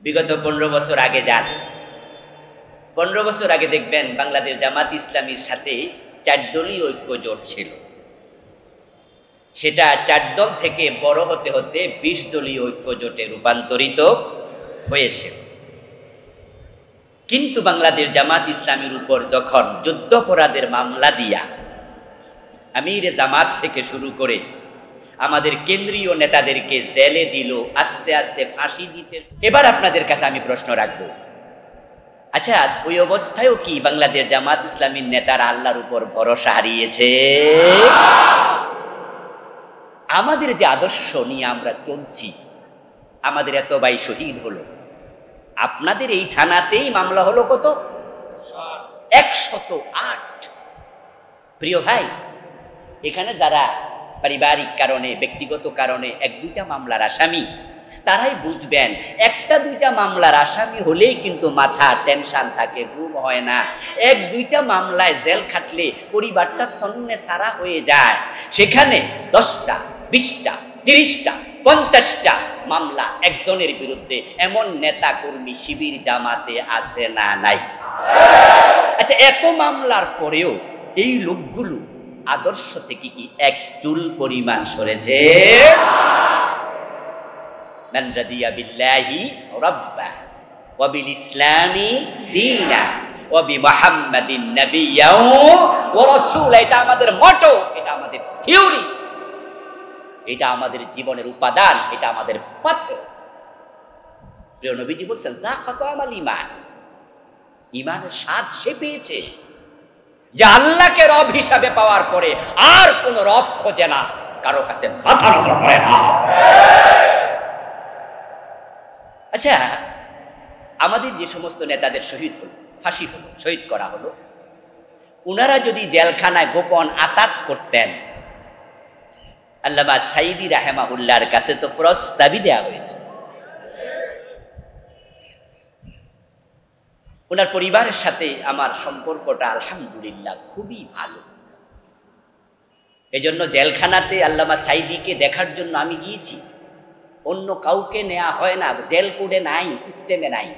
বিগত 15 বছর আগে যান, 15 বছর আগে দেখবেন বাংলাদেশ জামাত ইসলামীর সাথে 4 দলীয় ঐক্য জোট ছিল। সেটা 4 দল থেকে বড় হতে হতে 20 দলীয় ঐক্য জোটে রূপান্তরিত হয়েছে। কিন্তু বাংলাদেশ জামাত ইসলামীর উপর যখন যুদ্ধাপরাধের মামলা দিয়া আমির জামাত থেকে শুরু করে আমাদের কেন্দ্রীয় নেতাদেরকে জেলে দিল, আস্তে আস্তে ফাঁসি দিতে, এবার আপনাদের কাছে আমি প্রশ্ন রাখবো, আচ্ছা ওই অবস্থায়ও কি বাংলাদেশ জামাত ইসলামীর নেতারা আল্লাহর উপর ভরসা হারিয়েছে? আমাদের যে আদর্শ নিয়ে আমরা চলছি, আমাদের এত ভাই শহীদ হলো, আপনাদের এই থানাতেই মামলা হলো কত? 108। প্রিয় ভাই, এখানে যারা পারিবারিক কারণে, ব্যক্তিগত কারণে 1-2টা মামলার আসামি, তারাই বুঝবেন 1-2টা মামলার আসামি হলেই কিন্তু মাথা টেনশন থাকে, ঘুম হয় না। 1-2টা মামলায় জেল খাটলে পরিবারটা সন্নে সারা হয়ে যায়। সেখানে 10টা, 20টা, 30টা, 50টা মামলা একজনের বিরুদ্ধে, এমন নেতা কর্মী শিবির জামাতে আছে না নাই? আচ্ছা, এত মামলার পরেও এই লোকগুলো আদর্শ থেকে কি এক চুল পরিমাণ সরেছে? মান রাদিয়া বিল্লাহি রাব্বা ওয়া বিল ইসলামি দীনা ওয়া বি মুহাম্মাদিন নাবিয়্যা ওয়া রাসূলা। এটা আমাদের মটো, এটা আমাদের থিওরি, এটা আমাদের জীবনের উপাদান, এটা আমাদের পথে। প্রিয় নবীজি বলছেন, যাকাতু আমাল ঈমান, ঈমানের স্বাদ সে পেয়েছে যে আল্লাহকে রব হিসাবে পাওয়ার পরে আর কোন রব খোঁজে না, কারো কাছে মাথা নত করে না। আচ্ছা, আমাদের যে সমস্ত নেতাদের শহীদ হলো, ফাঁসি হলো, শহীদ করা হলো, উনারা যদি জেলখানায় গোপন আতাত করতেন, আল্লামা সাইদি রাহেমাহুল্লাহর কাছে তো প্রস্তাবই দেওয়া হয়েছে। ওনার পরিবারের সাথে আমার সম্পর্কটা আলহামদুলিল্লাহ খুবই ভালো। এজন্য জেলখানাতে আল্লামা সাইদিকে দেখার জন্য আমি গিয়েছি। অন্য কাউকে নেওয়া হয় না, জেল কোডে নাই, সিস্টেমে নাই।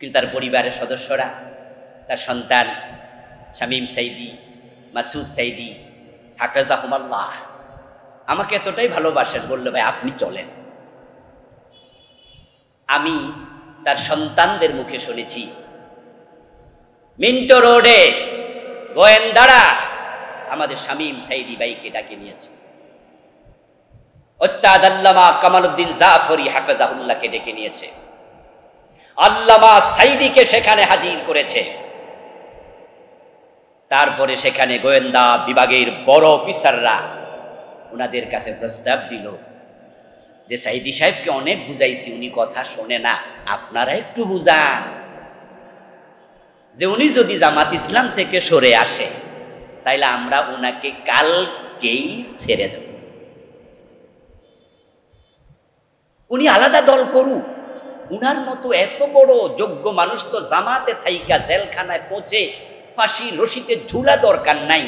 কিন্তু তার পরিবারের সদস্যরা, তার সন্তান শামীম সাইদি, মাসুদ সাইদি হাফেজাহুমাল্লাহ আমাকে এতটাই ভালোবাসেন, বললো ভাই আপনি চলেন। আমি তার সন্তানদের মুখে শুনেছি, মিন্টো রোডে গোয়েন্দারা আমাদের শামীম সাইদি ভাইকে ডাকে নিয়েছে, ওস্তাদ আল্লামা কামালউদ্দিন জাফরি হাফেজাহুল্লাহকে ডেকে নিয়েছে, আল্লামা সাইদিকে সেখানে হাজির করেছে। তারপরে সেখানে গোয়েন্দা বিভাগের বড় অফিসাররা ওনাদের কাছে প্রস্তাব দিল যে সাইদি সাহেবকে অনেক বুঝাইছি, উনি কথা শোনে না, আপনারা একটু বুঝান যে উনি যদি জামাত ইসলাম থেকে সরে আসে তাইলে আমরা উনাকে কালকেই ছেড়ে দেব, উনি আলাদা দল করুক। উনার মতো এত বড় যোগ্য মানুষ তো জামাতে থাইকা জেলখানায় পৌঁছে ফাঁসি রশিতে ঝুলা দরকার নাই।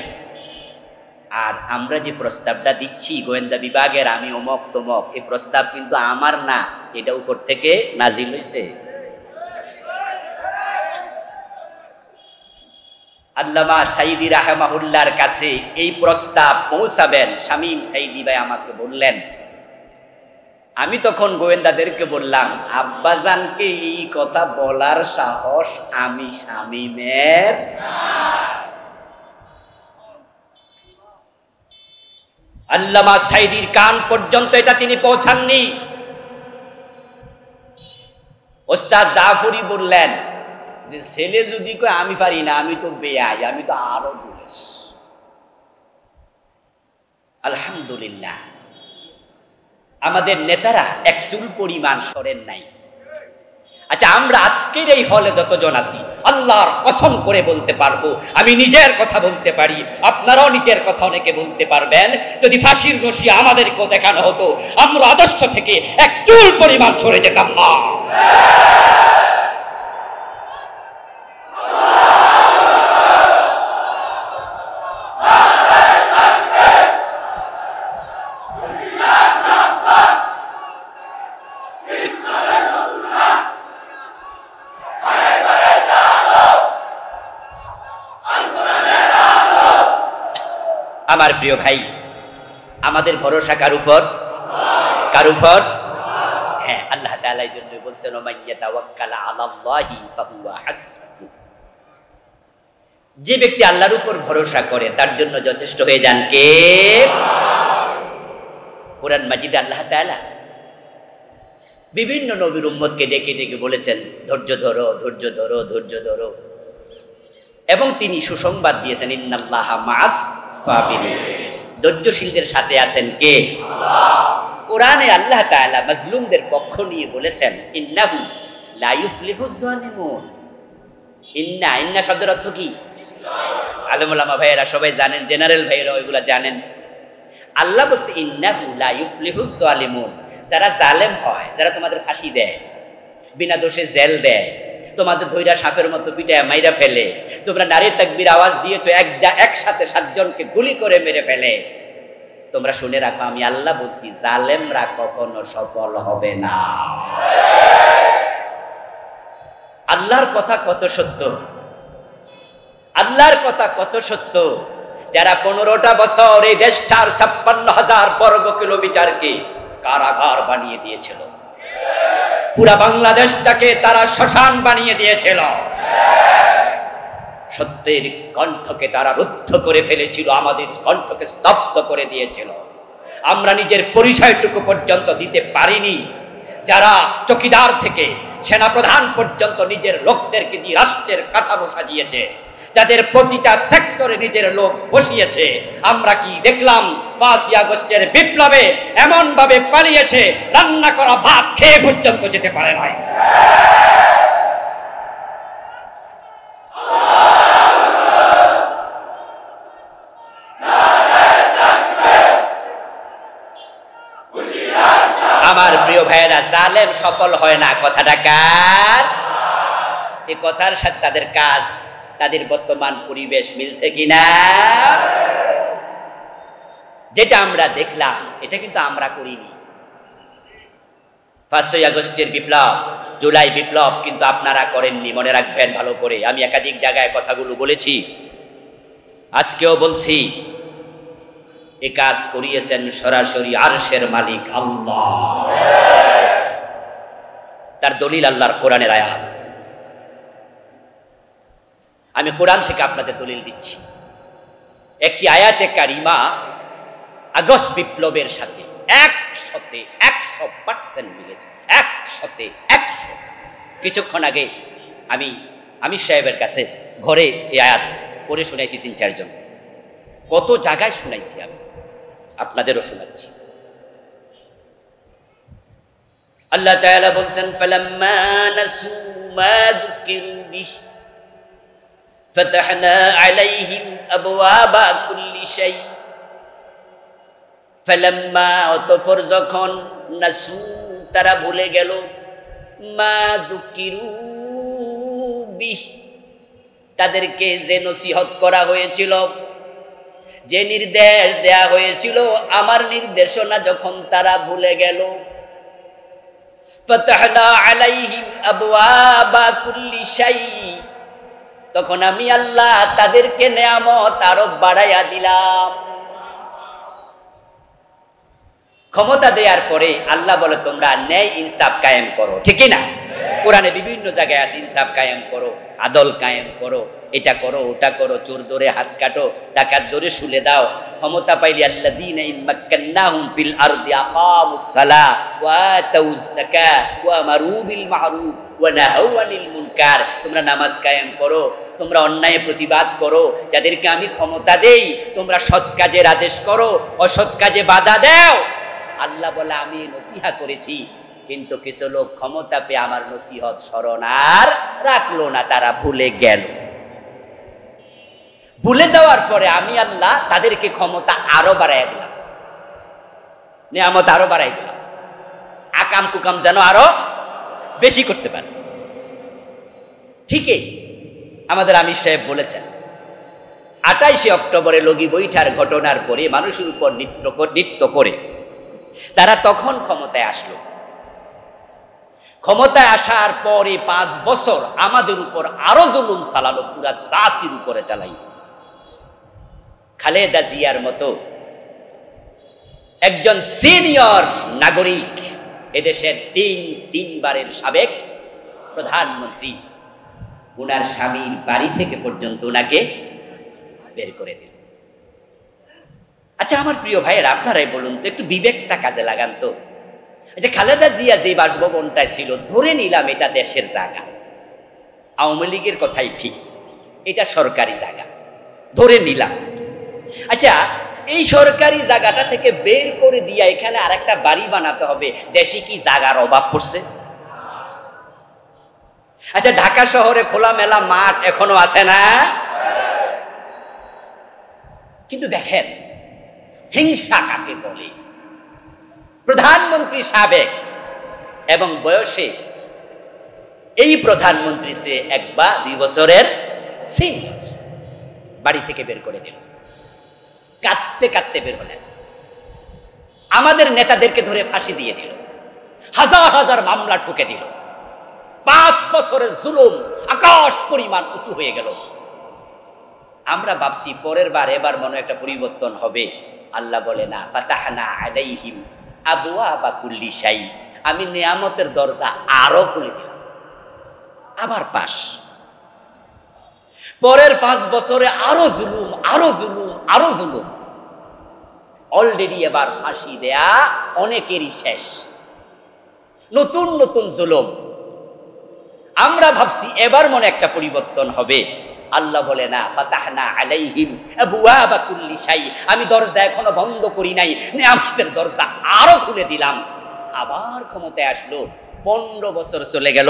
আর আমরা যে প্রস্তাবটা দিচ্ছি গোয়েন্দা বিভাগের, আমি অমক তমক, এই প্রস্তাব কিন্তু আমার না, এটা উপর থেকে নাজিল হয়েছে। আল্লামা সাইদি রাহমাহুল্লাহর কাছে এই প্রস্তাব পৌঁছাবেন, শামীম সাইদি ভাই আমাকে বললেন। আমি তখন গোয়েন্দাদেরকে বললাম, আব্বাজানকে এই কথা বলার সাহস আমি শামীমের। আল্লামা সাইদির কান পর্যন্ত এটা তিনি পৌঁছাননি। ওস্তাদ জাফরি বললেন যে ছেলে যদি কয় আমি পারি না, আমি তো বেয়াই, আমি তো আরো দূরে। আলহামদুলিল্লাহ, আমাদের নেতারা এক চুল পরিমাণ সরেন নাই। আচ্ছা, আমরা আজকের এই হলে যতজন আছি, আল্লাহর কসম করে বলতে পারবো, আমি নিজের কথা বলতে পারি, আপনারাও নিজের কথা অনেকে বলতে পারবেন, যদি ফাঁসির রশি আমাদেরকেও দেখানো হতো, আমরা আদর্শ থেকে এক চুল পরিমাণ সরে যেতাম না। আমার প্রিয় ভাই, আমাদের ভরসা কার উপর? কার উপর? হ্যাঁ, আল্লাহ তাআলা এই জন্য বলছেন, ওমাইয়া তাওয়াক্কাল আলাল্লাহি ফাহুয়া হাসবুহ। যে ব্যক্তি আল্লাহর উপর ভরসা করে তার জন্য যথেষ্ট হয়ে যান কে? কোরআন মাজিদে আল্লাহ তাআলা বিভিন্ন নবীর উম্মতকে ডেকে ডেকে বলেছেন, ধৈর্য ধরো, ধৈর্য ধরো, ধৈর্য ধরো। এবং তিনি সুসংবাদ দিয়েছেন, ইন্নাল্লাহা মাআস সাবিরিন, ধৈর্যশীলদের সাথে আছেন কে? কোরআনে আল্লাহ তাআলা মাজলুমদের পক্ষ নিয়ে বলেছেন, ইন্নাহু লা ইউফলিহুজ জালিমুন। ইন্না শব্দের অর্থ কি? আলেম ওলামা ভাইয়েরা সবাই জানেন, জেনারেল ভাইয়েরা ওইগুলা জানেন। আল্লাহ বলছে ইন্নাহু লা ইউফলিহুজ জালিমুন, যারা জালেম হয়, যারা তোমাদের ফাঁসি দেয়, বিনা দোষে জেল দেয়, তোমাদের ধৈরা সাপের মতো পিটায় মাইরা ফেলে, তোমরা নারী তাকবীর আওয়াজ দিয়েছো, একসাথে 7 জনকে গুলি করে মেরে ফেলে, তোমরা শুনে রাখো, আমি আল্লাহ বলছি জালেমরা কখনো সফল হবে না। আল্লাহর কথা কত সত্য, আল্লাহর কথা কত সত্য। যারা 15টা বছর এই দেশটার 56,000 বর্গ কিলোমিটারকে কারাগার বানিয়ে দিয়েছিল, পুরা বাংলাদেশটাকে তারা শ্মশান বানিয়ে দিয়েছিল, সত্যের কণ্ঠকে তারা রুদ্ধ করে ফেলেছিল, আমাদের কণ্ঠকে স্তব্ধ করে দিয়েছিল। আমরা নিজের পরিচয়টুকু পর্যন্ত দিতে পারিনি। যারা চকিদার থেকে সেনাপ্রধান পর্যন্ত নিজের লোকদেরকে দিয়ে রাষ্ট্রের কাঠামো সাজিয়েছে, যাদের প্রতিটা সেক্টরে নিজের লোক বসিয়েছে, আমরা কি দেখলাম? 5ই আগস্টের বিপ্লবে এমন ভাবে পালিয়েছে, রান্না করা ভাত খেয়ে পর্যন্ত যেতে পারে নাই। আমার প্রিয় ভাইয়েরা, জালেম সফল হয় না, কথাটা কার? এই কথার সাথে তাদের কাজ, তাদের বর্তমান পরিবেশ মিলছে কিনা? যেটা আমরা দেখলাম এটা কিন্তু আমরা করিনি। 5ই আগস্টের বিপ্লব, জুলাই বিপ্লব কিন্তু আপনারা করেননি, মনে রাখবেন ভালো করে। আমি একাধিক জায়গায় কথাগুলো বলেছি, আজকেও বলছি, এ কাজ করিয়েছেন সরাসরি আরশের মালিক আল্লাহ। তার দলিল আল্লাহর কোরআনের আয়াত। আমি কোরআন থেকে আপনাদের দলিল দিচ্ছি। একটি আয়াতে কারিমা আগস্ট বিপ্লবের সাথে 100% মিলেছে, 100। কিছুক্ষণ আগে আমি আমির সাহেবের কাছে ঘরে এই আয়াত পড়ে শুনাইছি 3-4 জন, কত জায়গায় শুনাইছি, আমি আপনাদেরও শোনাচ্ছি। আল্লাহ তাআলা বলছেন, ফালাম্মা নাসু মা যুকিরু বিহি ফাতাহনা আলাইহিম আবওয়াবা কুল্লি শাই। ফালাম্মা, অতঃপর যখন, নাসু, তারা ভুলে গেল, মা যুকিরু বিহি, তাদেরকে যে নসিহত করা হয়েছিল, যে নির্দেশ দেয়া হয়েছিল, আমার নির্দেশনা যখন তারা ভুলে গেল, ফাতাহনা আলাইহিম আবওয়াবা কুল্লি শাই, তখন আমি আল্লাহ তাদেরকে নেয়ামত আরো বাড়াইয়া দিলাম। ক্ষমতা দেওয়ার পরে আল্লাহ বলে, তোমরা ন্যায় ইনসাফ কায়েম করো, ঠিক না? কোরআনে বিভিন্ন জায়গায় আছে, ইনসাফ কায়েম করো, আদল কায়েম করো, এটা করো, ওটা করো, চোর ধরে হাত কাটো, ডাকাত ধরে শুলে দাও। ক্ষমতা পাইলে আল্লাযীনা ইম্মাক্কান্নাহুম ফিল আরদি আকামুস সালাহ ওয়া আতাউজ যাকাত ওয়া আমারু বিল মা'রুফ ওয়া নাহাউ আনিল মুনকার। তোমরা নামাজ কায়েম করো, তোমরা অন্যায় প্রতিবাদ করো, যাদেরকে আমি ক্ষমতা দেই তোমরা সৎ কাজের আদেশ করো, অসৎ কাজে বাধা দাও। আল্লাহ বলে, আমি নসিহত করেছি, কিন্তু কিছু লোক ক্ষমতা পেয়ে আমার নসিহত স্মরণ আর রাখলো না, তারা ভুলে গেল। ভুলে যাওয়ার পরে আমি আল্লাহ তাদেরকে ক্ষমতা আরো বাড়াইয়া দিলাম, নিয়ামত আরো বাড়াই দিলাম, আকাম কুকাম যেন আরো বেশি করতে পারে। ঠিকই আমাদের আমির সাহেব বলেছেন, 28শে অক্টোবরে লগি বৈঠার ঘটনার পরে মানুষের উপর নৃত্য করে তারা তখন ক্ষমতায় আসলো। ক্ষমতায় আসার পরে 5 বছর আমাদের উপর আরো জুলুম চালালো, পুরা জাতির উপরে চালাই। খালেদা জিয়ার মতো একজন সিনিয়র নাগরিক, এদেশের তিনবারের সাবেক প্রধানমন্ত্রী, উনার স্বামীর বাড়ি থেকে পর্যন্ত উনাকে বের করে দিল। আচ্ছা আমার প্রিয় ভাইয়ের, আপনারাই বলুন তো, একটু বিবেকটা কাজে লাগান তো। যে খালেদা জিয়া যে বাসভবনটায় ছিল, ধরে নিলাম এটা দেশের জায়গা, আওয়ামী লীগের কথাই ঠিক, এটা সরকারি জায়গা, ধরে নিলাম। আচ্ছা এই সরকারি জায়গাটা থেকে বের করে দিয়া এখানে আরেকটা বাড়ি বানাতে হবে, দেশে কি জায়গার অভাব পড়ছে? আচ্ছা ঢাকা শহরে খোলামেলা মাঠ এখনো আছে না? কিন্তু দেখেন হিংসা কাকে বলে। প্রধানমন্ত্রী সাবেক এবং বয়সে এই প্রধানমন্ত্রী সে 1 বা 2 বছরের সিনিয়র, বাড়ি থেকে বের করে দিল। কাঁদতে কাঁদতে বের হলেন। আমাদের নেতাদেরকে ধরে ফাঁসি দিয়ে দিল, হাজার হাজার মামলা ঠুকে দিল, 5 বছরের জুলুম আকাশ পরিমাণ উঁচু হয়ে গেল। আমরা ভাবছি পরের বার এবার মনে একটা পরিবর্তন হবে। আল্লাহ বলে না, ফাতাহনা আলাইহিম আবওয়াবা কুল্লি শাই, আমি নিয়ামতের দরজা আরো খুলে দিলাম। আবার পাস। পরের 5 বছরে আরো জুলুম, আরো জুলুম, আরো জুলুম। অলরেডি এবার ফাঁসি দেয়া অনেকেরই শেষ, নতুন নতুন জুলুম। আমরা ভাবছি এবার মনে একটা পরিবর্তন হবে। আল্লাহ বলে না, ফাতাহনা আলাইহিম আবওয়াবা কুল্লি শাই, আমি দরজা এখনো বন্ধ করি নাই, নিয়ামতের দরজা আরো খুলে দিলাম। আবার ক্ষমতায় আসলো, 15 বছর চলে গেল।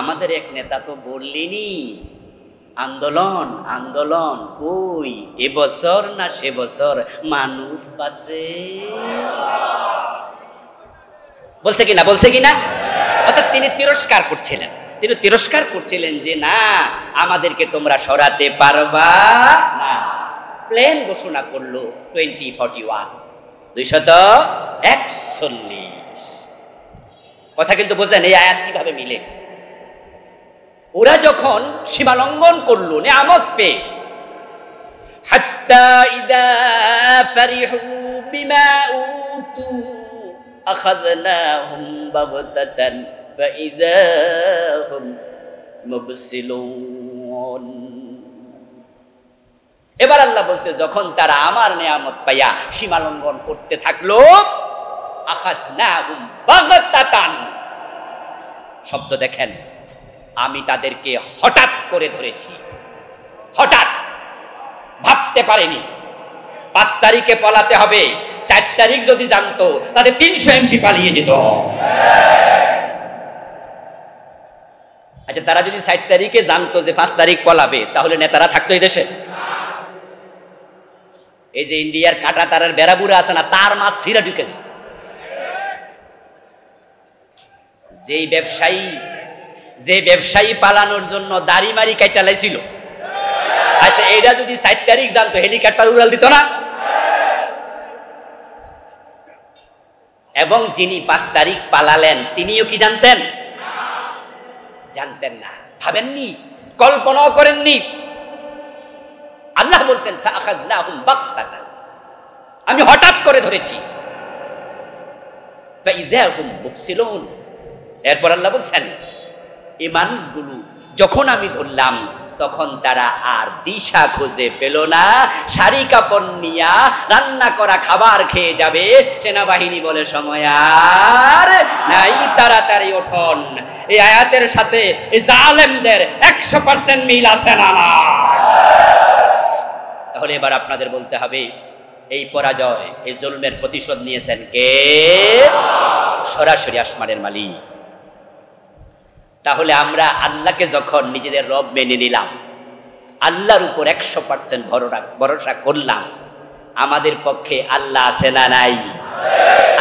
আমাদের এক নেতা তো বললেনি আন্দোলন আন্দোলন, কই এবছর না সে বছর মানুষ পাশে বলছে কিনা, বলছে কিনা? অর্থাৎ তিনি তিরস্কার করছিলেন, তিনি তিরস্কার করছিলেন যে না, আমাদেরকে তোমরা সরাতে পারবা না। প্ল্যান ঘোষণা করলো 2041, 241। কথা কিন্তু বোঝেন এই আয়াত কিভাবে মিলে। ওরা যখন সীমা লঙ্ঘন করলো নিয়ামত পেয়ে, হাত্তা ইদা ফারিহু বিমা উতু আখাযনাহুম বাগতাতান ফাইযা হুম মুবসিলুন। এবার আল্লাহ বলছে, যখন তারা আমার নিয়ামত পাইয়া সীমা লঙ্ঘন করতে থাকলো, আখাযনাহুম বাগতাতান, শব্দ দেখেন, আমি তাদেরকে হঠাৎ করে ধরেছি। হঠাৎ, ভাবতে পারেনি 5 তারিখে পালাতে হবে, 4 তারিখ যদি জানতো তাদের 300 এমপি পালিয়ে যেত। আচ্ছা তারা যদি 4 তারিখে জানতো যে 5 তারিখ পালাবে, তাহলে নেতারা থাকতো এই দেশে? এই যে ইন্ডিয়ার কাটা তারার বেড়াবুরা আছে না, তার মাছ ছিঁড়া ঢুকে যেত। যে ব্যবসায়ী পালানোর জন্য দাড়ি মারি কাইটা লাইছিল, আচ্ছা এইটা যদি 4 তারিখ জানতো, হেলিকপ্টার উড়াল দিত না? এবং যিনি 5 তারিখ পালালেন তিনিও কি জানতেন? জানতেন না, ভাবেননি, কল্পনাও করেননি। আল্লাহ বলছেন ফাআখাযনাহুম বাগতাতান, আমি হঠাৎ করে ধরেছি। ফাইযা হুম মুবসিলুন। এরপর আল্লাহ বলছেন, এই মানুষগুলো যখন আমি ধরলাম তখন তারা আর দিশা খুঁজে পেল না, শাড়ি কাপড় নিয়া রান্না করা খাবার খেয়ে যাবে। সেনাবাহিনী বলে সময় আর নাই, তাড়াতাড়ি ওঠন। এই আয়াতের সাথে এই জালেমদের 100% মিল আছে না? তাহলে এবার আপনাদের বলতে হবে, এই পরাজয়, এই জুলমের প্রতিশোধ নিয়েছেন কে? সরাসরি আসমানের মালিক। তাহলে আমরা আল্লাহকে যখন নিজেদের রব মেনে নিলাম, আল্লাহর উপর 100% ভরসা করলাম, আমাদের পক্ষে আল্লাহ আছে না নাই?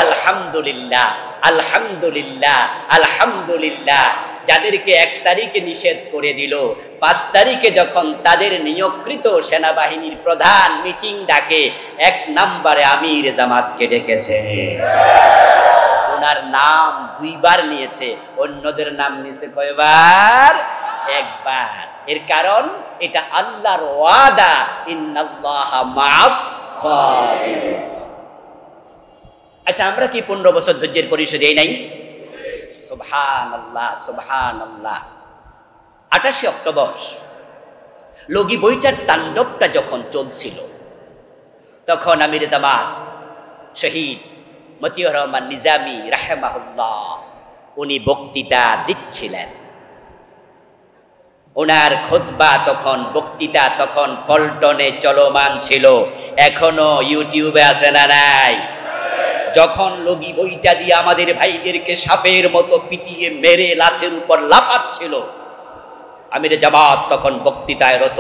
আলহামদুলিল্লাহ, আলহামদুলিল্লাহ, আলহামদুলিল্লাহ। যাদেরকে 1 তারিখে নিষেধ করে দিল, 5 তারিখে যখন তাদের নিয়োগকৃত সেনাবাহিনীর প্রধান মিটিং ডাকে, 1 নম্বরে আমির জামাতকে ডেকেছে। ওনার নাম 2 বার নিয়েছে, অন্যদের নাম নিয়েছে কয়বার? 1 বার। এর কারণ এটা আল্লাহর ওয়াদা, ইন্নাল্লাহা মা'আস সাবিরিন। আচ্ছা, আমরা কি 15 বছর ধৈর্যের পরিচয় দেই নাই? সুবহানাল্লাহ, সুবহানাল্লাহ। 28 অক্টোবর লগি বইটার তাণ্ডবটা যখন চলছিল, তখন আমির জামাত শহীদ মতিউর রহমান নিজামী রাহিমাহুল্লাহ উনি বক্তৃতা দিচ্ছিলেন। ওনার খুতবা তখন, বক্তৃতা তখন পল্টনে চলমান ছিল, এখনো ইউটিউবে আছে না নাই? যখন লগি বইটা দিয়ে আমাদের ভাইদেরকে সাপের মতো পিটিয়ে মেরে লাশের উপর লাফাচ্ছিল, আমির জামাত তখন বক্তৃতায় রত।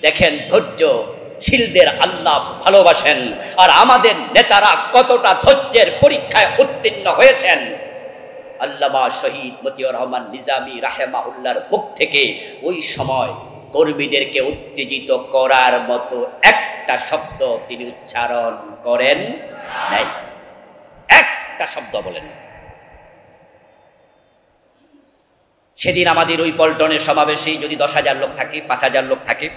দেখেন ধৈর্যশীলদের আল্লাহ ভালোবাসেন, আর আমাদের নেতারা কতটা ধৈর্যের পরীক্ষায় উত্তীর্ণ হয়েছেন। আল্লামা শহীদ মতিউর রহমান নিজামী রাহিমাহুল্লাহর মুখ থেকে ওই সময় কর্মীদেরকে উত্তেজিত করার মতো একটা শব্দ তিনি উচ্চারণ করেন নাই, একটা শব্দ বলেন না। সেদিন আমাদের ওই পল্টনের সমাবেশে যদি 10,000 লোক থাকে, 5,000 লোক থাকে,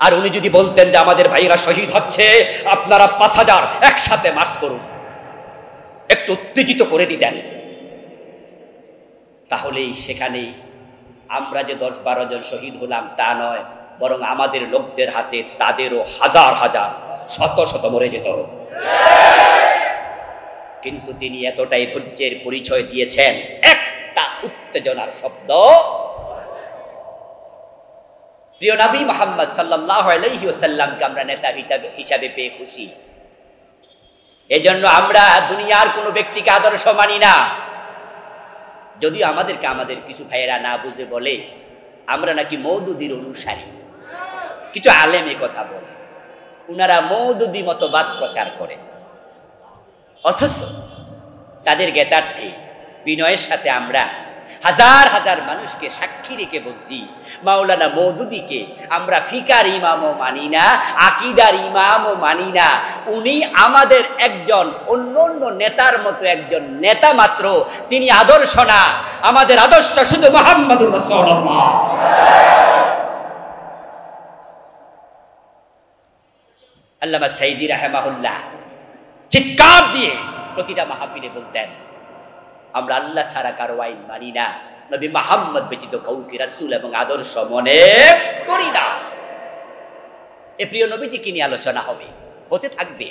আর উনি যদি বলতেন যে আমাদের ভাইরা শহীদ হচ্ছে, আপনারা 5,000 একসাথে মার্চ করুন, একটু উত্তেজিত করে দিতেন, তাহলেই সেখানে আমরা যে 10-12 জন শহীদ হলাম তা নয়, বরং আমাদের লোকদের হাতে তাদেরও হাজার হাজার শত শত মরে যেত। কিন্তু তিনি এতটাই ধৈর্যের পরিচয় দিয়েছেন, একটা উত্তেজনার শব্দ। প্রিয় নবী মুহাম্মদ সাল্লাল্লাহু আলাইহি ওয়াসাল্লামকে আমরা নেতা হিসাবে পেয়ে খুশি। এজন্য আমরা দুনিয়ার কোনো ব্যক্তিকে আদর্শ মানি না। যদিও আমাদের কিছু ভাইয়েরা না বুঝে বলে আমরা নাকি মওদুদির অনুসারী, কিছু আলেম এ কথা বলে, উনারা মওদুদি মতবাদ প্রচার করে। অথচ তাদের জ্ঞাতার্থে বিনয়ের সাথে আমরা হাজার হাজার মানুষকে সাক্ষী রেখে বলছি, মাওলানা মওদুদিকে আমরা ফিকার ইমামও মানি না, আকীদার ইমামও মানি না। উনি আমাদের একজন অন্য নেতার মতো একজন নেতা মাত্র, তিনি আদর্শ না। আমাদের আদর্শ শুধু মুহাম্মদুর রাসূলুল্লাহ। আল্লামা সাইদি রাহিমাহুল্লাহ চিৎকার দিয়ে প্রতিটা মাহফিলে বলতেন, আমরা আল্লাহ ছাড়া কারো আইন মানি না, নবী মুহাম্মদ ব্যতীত কাউকে রাসূল এবং আদর্শ মনে করি না। এ প্রিয় নবীজিকে নিয়ে আলোচনা হবে, হতে থাকবে,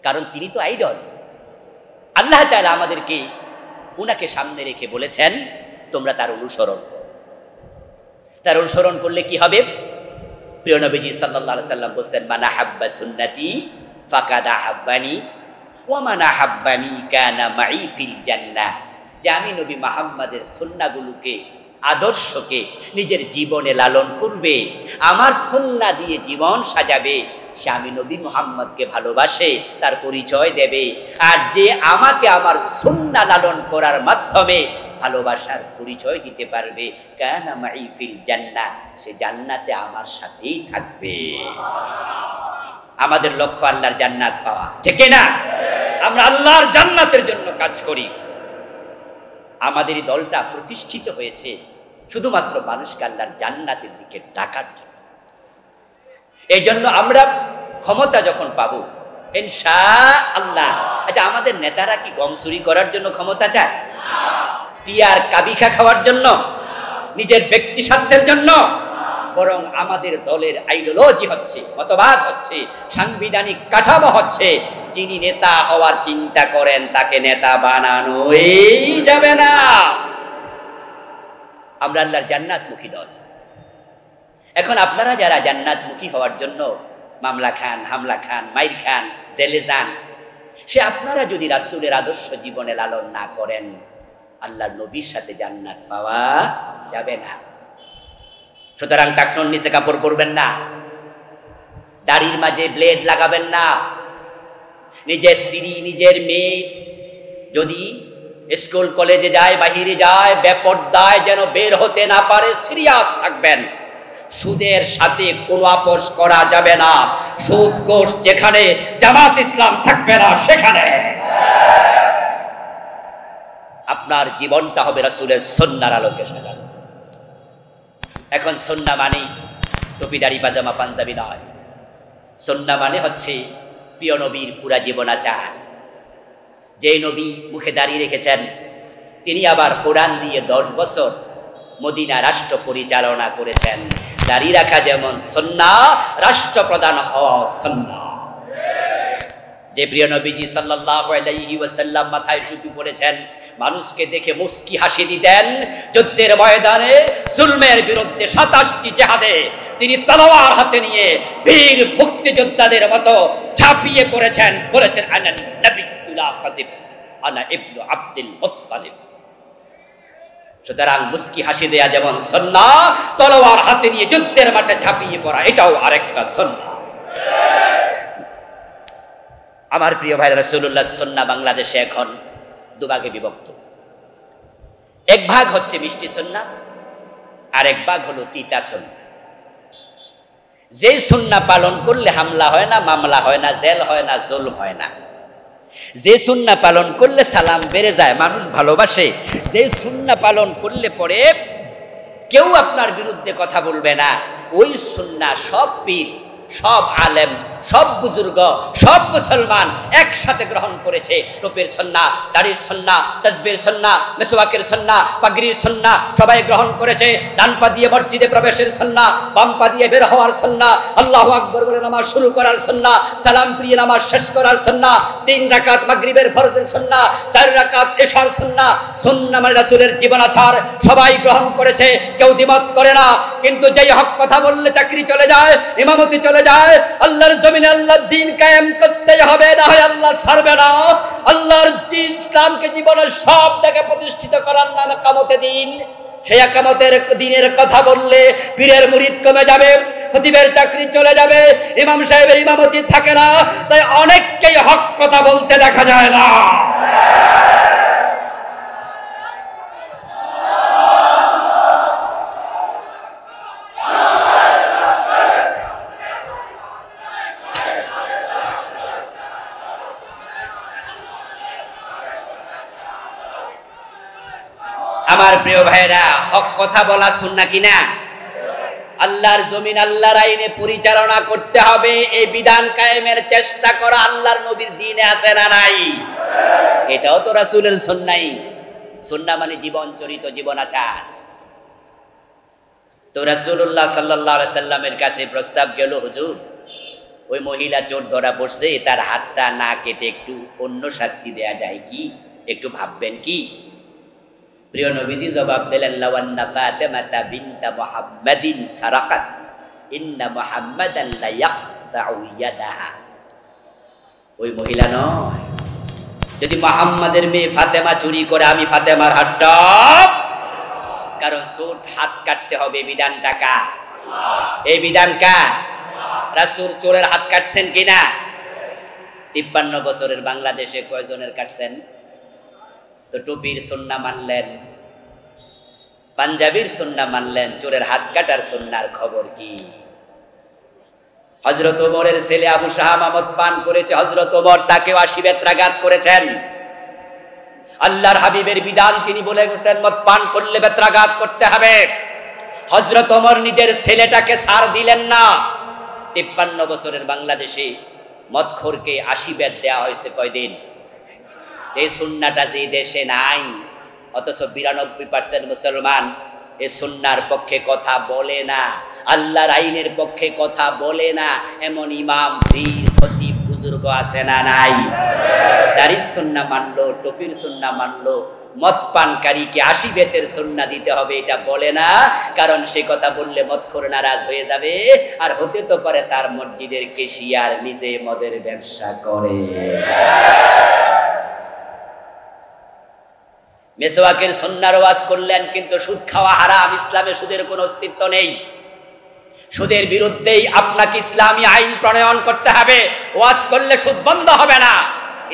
কারণ তিনি তো আইডল। আল্লাহ তাআলা আমাদেরকে উনাকে সামনে রেখে বলেছেন তোমরা তার অনুসরণ করো। তার অনুসরণ করলে কি হবে? প্রিয় নবীজি সাল্লাল্লাহু আলাইহি সাল্লাম বলেছেন, মান আহাব্বা সুন্নতি ফাকাদ আহাব্বানি ওয়া মান আহাব্বানি কানা মাই ফিল জান্নাহ। যে আমি নবী মুহাম্মাদের সুন্নাহগুলোকে, আদর্শকে নিজের জীবনে লালন করবে, আমার সুন্নাহ দিয়ে জীবন সাজাবে, সে আমি নবী মুহাম্মদকে ভালোবাসে, তার পরিচয় দেবে। আর যে আমাকে আমার সুন্নাহ লালন করার মাধ্যমে ভালোবাসার পরিচয় দিতে পারবে, কানা মাই ফিল জান্নাহ, সে জান্নাতে আমার সাথেই থাকবে। আমাদের লক্ষ্য আল্লাহর জান্নাত পাওয়া, ঠিক না? আমরা আল্লাহর জান্নাতের জন্য কাজ করি। আমাদের এই দলটা প্রতিষ্ঠিত হয়েছে শুধুমাত্র মানুষকে আল্লাহর জান্নাতের দিকে ডাকার জন্য। এই জন্য আমরা ক্ষমতা যখন পাবো ইনশাআল্লাহ। আচ্ছা, আমাদের নেতারা কি গম চুরি করার জন্য ক্ষমতা চায়? টিয়ার কাবিখা খাওয়ার জন্য? নিজের ব্যক্তি স্বার্থের জন্য? বরং আমাদের দলের আইডিওলজি হচ্ছে, মতবাদ হচ্ছে, সাংবিধানিক কাঠামো হচ্ছে, যিনি নেতা হওয়ার চিন্তা করেন তাকে নেতা বানানোই যাবে না। আমরা আল্লাহর জান্নাতমুখী দল। এখন আপনারা যারা জান্নাতমুখী হওয়ার জন্য মামলা খান, হামলা খান, মাইর খান, জেলে যান, সে আপনারা যদি রাসূলের আদর্শ জীবনে লালন না করেন, আল্লাহর নবীর সাথে জান্নাত পাওয়া যাবে না। সুতরাং টাকনোর নিচে কাপড় পরবেন না, দাড়ির মাঝে ব্লেড লাগাবেন না। নিজের স্ত্রী, নিজের মেয়ে যদি স্কুল কলেজে যায়, বাহিরে যায়, বেপরদায় যেন বের হতে না পারে, সিরিয়াস থাকবেন। সুদের সাথে কোনো আপোষ করা যাবে না। সুদখোর যেখানে, জামাত ইসলাম থাকবে না সেখানে। আপনার জীবনটা হবে রাসূলের সুন্নাহর আলোকে সাজানো। এখন সুন্নাহ মানে টুপি দাড়ি পাজামা পাঞ্জাবি নয়, সুন্নাহ মানে হচ্ছে প্রিয় নবীর পুরা জীবনাচার। যে নবী মুখে দাড়ি রেখেছেন তিনি আবার কোরআন দিয়ে 10 বছর মদিনা রাষ্ট্র পরিচালনা করেছেন। দাড়ি রাখা যেমন সুন্নাহ, রাষ্ট্রপ্রধান হওয়া সুন্নাহ। যে প্রিয় নবীজি সাল্লাল্লাহু আলাইহি ওয়াসাল্লাম মাথায় টুপি পরেছেন, মানুষকে দেখে মুস্কি হাসি দিতেন। যুদ্ধের ময়দানে জুলমের বিরুদ্ধে 27টি জিহাদে তিনি তলোয়ার হাতে নিয়ে বীর মুক্তিযোদ্ধাদের মতো ঝাঁপিয়ে পড়েছেন, বলেছেন আনা নবিয়্যুল কাযিব, আনা ইবনু আব্দুল মুত্তালিব। সুতরাং মুস্কি হাসি দেয়া যেমন সুন্নাহ, তলোয়ার হাতে নিয়ে যুদ্ধের মাঠে ঝাঁপিয়ে পড়া এটাও আরেকটা সুন্নাহ। আমার প্রিয় ভাই, রাসূলুল্লাহ সুন্নাহ বাংলাদেশে এখন দুভাগে বিভক্ত। এক ভাগ হচ্ছে মিষ্টি সুন্নাহ, আর এক ভাগ হলো তিতা সুন্নাহ। যে সুন্নাহ পালন করলে হামলা হয় না, মামলা হয় না, জেল হয় না, জুলম হয় না। যে সুন্নাহ পালন করলে সালাম বেড়ে যায়, মানুষ ভালোবাসে। যে সুন্নাহ পালন করলে পরে কেউ আপনার বিরুদ্ধে কথা বলবে না, ওই সুন্নাহ সব পীর, সব আলেম, সব বুজুর্গ, সব মুসলমান একসাথে গ্রহণ করেছে। টুপির সুন্নাহ, দাড়ির সুন্নাহ, তাসবির সুন্নাহ, মিসওয়াকের সুন্নাহ, পাগড়ির সুন্নাহ সবাই গ্রহণ করেছে। ডান পা দিয়ে মসজিদে প্রবেশের সুন্নাহ, বাম পা দিয়ে বের হওয়ার সুন্নাহ, আল্লাহু আকবার বলে নামাজ শুরু করার সুন্নাহ, সালাম ফিরিয়ে নামাজ শেষ করার সুন্নাহ, 3 রাকাত মাগরিবের ফরজের সুন্নাহ, 4 রাকাত ইশার সুন্নাহ। সুন্নাহ মানে রাসূলের জীবনাচার, সবাই গ্রহণ করেছে, কেউ দ্বিমত করে না। কিন্তু যেই হক কথা বললে চাকরি চলে যায়, ইমামতি চলে যায়, আল্লাহর জমিনে আল্লাহর দ্বীন কায়েম করতেই হবে, না হয় আল্লাহ ছাড়বে না। আল্লাহর ইসলামকে জীবনের সব জায়গায় প্রতিষ্ঠিত করার নাম একামতে দিন। সেই একামতের দিনের কথা বললে পীরের মুরিদ কমে যাবে, খতিবের চাকরি চলে যাবে, ইমাম সাহেবের ইমামতি থাকে না। তাই অনেককেই হক কথা বলতে দেখা যায় না। আমার প্রিয় ভাইরা, হক কথা বলা সুন্নাহ কিনা? আল্লাহর জমিন আল্লাহর আইনে পরিচালনা করতে হবে, এই বিধান কায়েমের চেষ্টা করা আল্লাহর নবীর দ্বীনে আছে না নাই? এটাও তো রাসূলের সুন্নাহ। সুন্নাহ মানে জীবন চরিত, জীবনাচার। তো রাসূলুল্লাহ সাল্লাল্লাহু আলাইহি সাল্লামের কাছে প্রস্তাব গেল, হুজুর ওই মহিলা চোর ধরা পড়ছে, তার হাতটা না কেটে একটু অন্য শাস্তি দেয়া যায় কি? একটু ভাববেন কি? প্রিয় নবীজি জবাব দিলেন, লাওয়ান্না ফাতিমাতা বিনতা মুহাম্মাদিন সারাকাত ইন্না মুহাম্মাদান লা ইয়াকতাউ ইয়াদাহা। ওই মহিলা নয়, যদি মুহাম্মাদের মেয়ে ফাতেমা চুরি করে, আমি ফাতেমার হাতটা, কারণ চোর হাত কাটতে হবে, বিধানটা কার? এই বিধান কার? রাসূল চোরের হাত কাটছেন কিনা? 53 বছরের বাংলাদেশে কয়জনের কাটছেন? তো টুপির সুন্নাহ মানলেন, পাঞ্জাবির সুন্নাহ মানলেন, চোরের হাত কাটার সুন্নাহর খবর কি? হযরত ওমরের ছেলে আবু শাহামা মদ পান করেছে, হযরত ওমর তাকে 80 বেত্রাঘাত করেছেন। আল্লাহর হাবিবের বিধান, তিনি বলে গেছেন মদ পান করলে বেত্রাঘাত করতে হবে। হযরত ওমর নিজের ছেলেটাকে ছাড় দিলেন না। 53 বছরের বাংলাদেশে মদখোরকে 80 বেত দেওয়া হয়েছে কয়দিন? এই সুন্নাহটা যে দেশে নাই, অথচ 92% মুসলমান এই সুন্নাহর পক্ষে কথা বলে না, আল্লাহর আইনের পক্ষে কথা বলে না, এমন ইমাম, পীর, খতিব, বুজুর্গ আছে না নাই? দাড়ির সুন্নাহ মানলো, টুপির সুন্নাহ মানলো, মদ পানকারীকে 80 বেতের সুন্নাহ দিতে হবে এটা বলে না, কারণ সে কথা বললে মদখোর নারাজ হয়ে যাবে, আর হতে তো পারে তার মসজিদের কেশিয়ার নিজে মদের ব্যবসা করে। মেসওয়াকের সুন্নাহর ওয়াজ করলেন, কিন্তু সুদ খাওয়া হারাম, ইসলামে সুদের কোনো অস্তিত্ব নেই। সুদের বিরুদ্ধেই আপনাকে ইসলামী আইন প্রণয়ন করতে হবে। ওয়াজ করলে সুদ বন্ধ হবে না।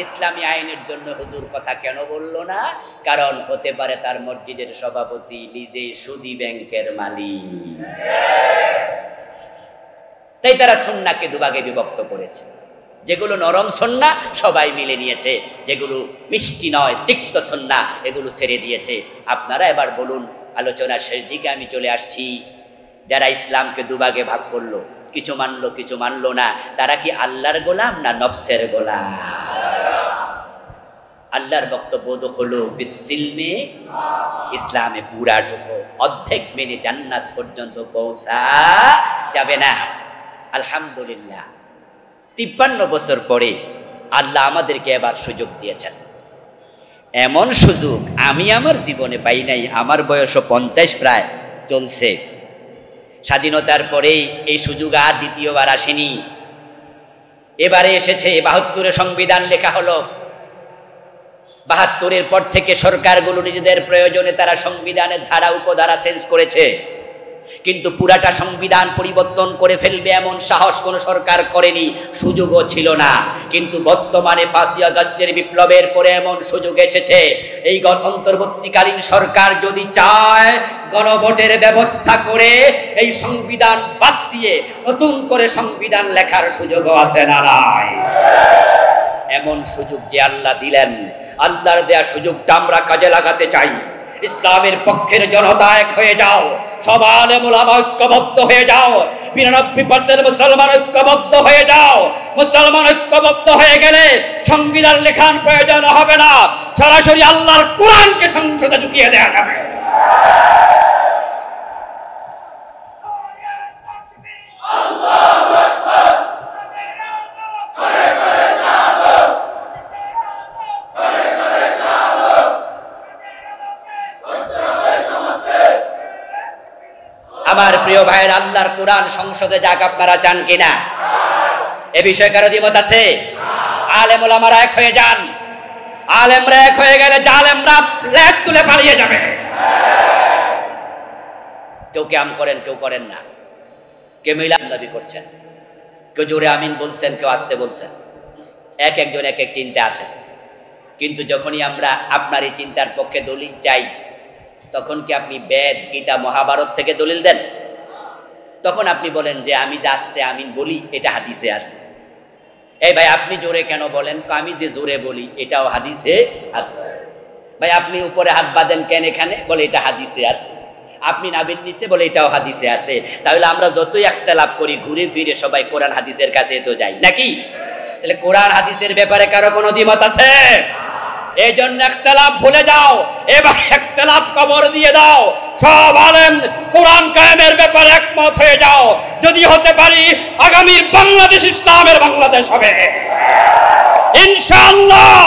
ইসলামী আইনের জন্য হুজুর কথা কেন বলল না? কারণ হতে পারে তার মসজিদের সভাপতি নিজে সুদী ব্যাংকের মালিক। তাই তারা সুন্নাহকে দুভাগে বিভক্ত করেছে। যেগুলো নরম সুন্নাহ সবাই মিলে নিয়েছে, যেগুলো মিষ্টি নয়, তিক্ত সুন্নাহ এগুলো ছেড়ে দিয়েছে। আপনারা এবার বলুন, আলোচনার শেষ দিকে আমি চলে আসছি। যারা ইসলামকে দুভাগে ভাগ করলো, কিছু মানলো কিছু মানলো না, তারা কি আল্লাহর গোলাম না নফসের গোলাম? আল্লাহর বক্তব্য হলো বিসিলমে, ইসলামে পুরা ঢুকো, অর্ধেক মেনে জান্নাত পর্যন্ত পৌঁছা যাবে না। আলহামদুলিল্লাহ 53 বছর পরে আল্লাহ আমাদেরকে এবার সুযোগ দিয়েছেন। এমন সুযোগ আমি আমার জীবনে পাই নাই। আমার বয়স 50 প্রায় চলছে। স্বাধীনতার পরেই এই সুযোগ আর দ্বিতীয়বার আসেনি। এবারে এসেছে। 72-এ সংবিধান লেখা হলো। 72-এর পর থেকে সরকারগুলো নিজেদের প্রয়োজনে তারা সংবিধানের ধারা উপধারা চেঞ্জ করেছে, কিন্তু পুরাটা সংবিধান পরিবর্তন করে ফেলবে এমন সাহস কোন সরকার করেনি, সুযোগও ছিল না। কিন্তু বর্তমানে 5ই আগস্টের বিপ্লবের পরে এমন সুযোগ এসেছে, এই অন্তর্বর্তীকালীন সরকার যদি চায় গণভোটের ব্যবস্থা করে এই সংবিধান বাদ দিয়ে নতুন করে সংবিধান লেখার সুযোগও আছে না নাই? এমন সুযোগ যে আল্লাহ দিলেন, আল্লাহর দেয়া সুযোগটা আমরা কাজে লাগাতে চাই। ইসলামের পক্ষের জনতা এক হয়ে যাও, সব আলেম ওলামা ঐক্যবদ্ধ হয়ে যাও, 92% মুসলমান ঐক্যবদ্ধ হয়ে যাও। মুসলমান ঐক্যবদ্ধ হয়ে গেলে সংবিধান লেখার প্রয়োজন হবে না, সরাসরি আল্লাহর কোরআনকে সংসদে ঢুকিয়ে দেওয়া যাবে। আমার প্রিয় ভাইয়ের, আল্লাহর কোরআন সংসদে যাক আপনারা চান কিনা? এ বিষয়ে কারো দ্বিমত আছে? আলেম ওলামারা এক হয়ে যান। আলেমরা এক হয়ে গেলে জালেমরা লেজ তুলে পালিয়ে যাবে। কেউ ক্যাম করেন, কেউ করেন না, কেউ মিলাদ দাবি করছেন, কেউ জোরে আমিন বলছেন, কেউ আসতে বলছেন। এক একজন এক এক চিন্তা আছে। কিন্তু যখনই আমরা আপনার এই চিন্তার পক্ষে দলিল চাই, তখন কি আপনি বেদ, গীতা, মহাভারত থেকে দলিল দেন? তখন আপনি বলেন যে আমি যে আস্তে আমিন বলি এটা হাদিসে আছে। এই ভাই আপনি জোরে কেন বলেন? আমি যে জোরে বলি এটাও হাদিসে আছে। ভাই আপনি উপরে হাত বাঁধেন কেন এখানে? বলে এটা হাদিসে আছে। আপনি নাবিন নিচে, বলে এটাও হাদিসে আছে। তাহলে আমরা যতই ইখতিলাফ করি, ঘুরে ফিরে সবাই কোরআন হাদিসের কাছে তো যাই নাকি? তাহলে কোরআন হাদিসের ব্যাপারে কারো কোনো দ্বিমত আছে? এই জন্য ইখতিলাফ ভুলে যাও, এবার ইখতিলাফ কবর দিয়ে দাও। সব আলেম কোরআন কায়েমের ব্যাপারে একমত হয়ে যাও। যদি হতে পারি আগামীর বাংলাদেশ ইসলামের বাংলাদেশ হবে ইনশাআল্লাহ।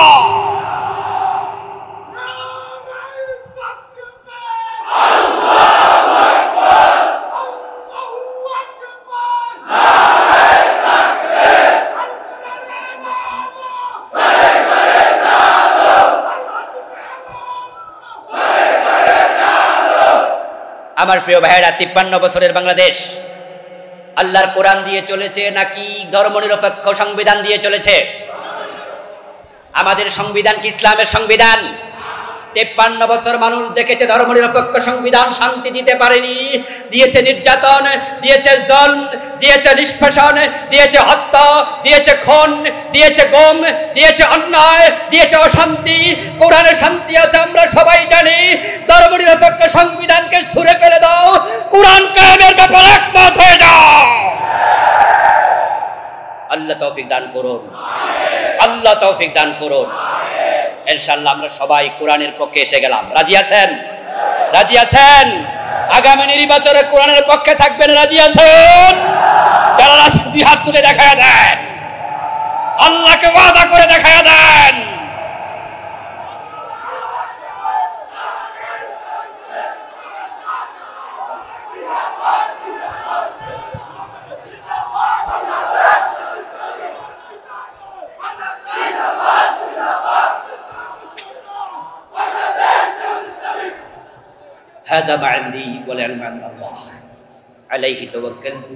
আমার প্রিয় ভাইয়েরা, 53 বছরের বাংলাদেশ আল্লাহর কোরআন দিয়ে চলেছে নাকি ধর্মনিরপেক্ষ সংবিধান দিয়ে চলেছে? আমাদের সংবিধান কি ইসলামের সংবিধান? 53 বছর মানুষ দেখেছে ধর্মনিরপেক্ষ সংবিধান শান্তি দিতে পারেনি। দিয়েছে নির্যাতন, দিয়েছে জুলম, দিয়েছে নিষ্পেষণ, দিয়েছে হত্যা, দিয়েছে খুন, দিয়েছে গুম, দিয়েছে অন্যায়, দিয়েছে অশান্তি। কোরআনে শান্তি আছে আমরা সবাই জানি। ধর্মনিরপেক্ষ সংবিধানকে ছুঁড়ে ফেলে দাও, কোরআন কায়েমের ব্যাপারে একমত হয়ে যাও। আল্লাহ তৌফিক দান করুন, আল্লাহ তৌফিক দান করুন। ইনশাআল্লাহ আমরা সবাই কোরআনের পক্ষে এসে গেলাম। রাজি আছেন? রাজি আছেন? আগামী নির্বাচনে কোরআনের পক্ষে থাকবেন? রাজি আছেন? যারা রাজনীতি হাত তুলে দেখায় দেন, আল্লাহকে ওয়াদা করে দেখায় দেন। هذا ما عندي والعلم عند الله عليه توكلت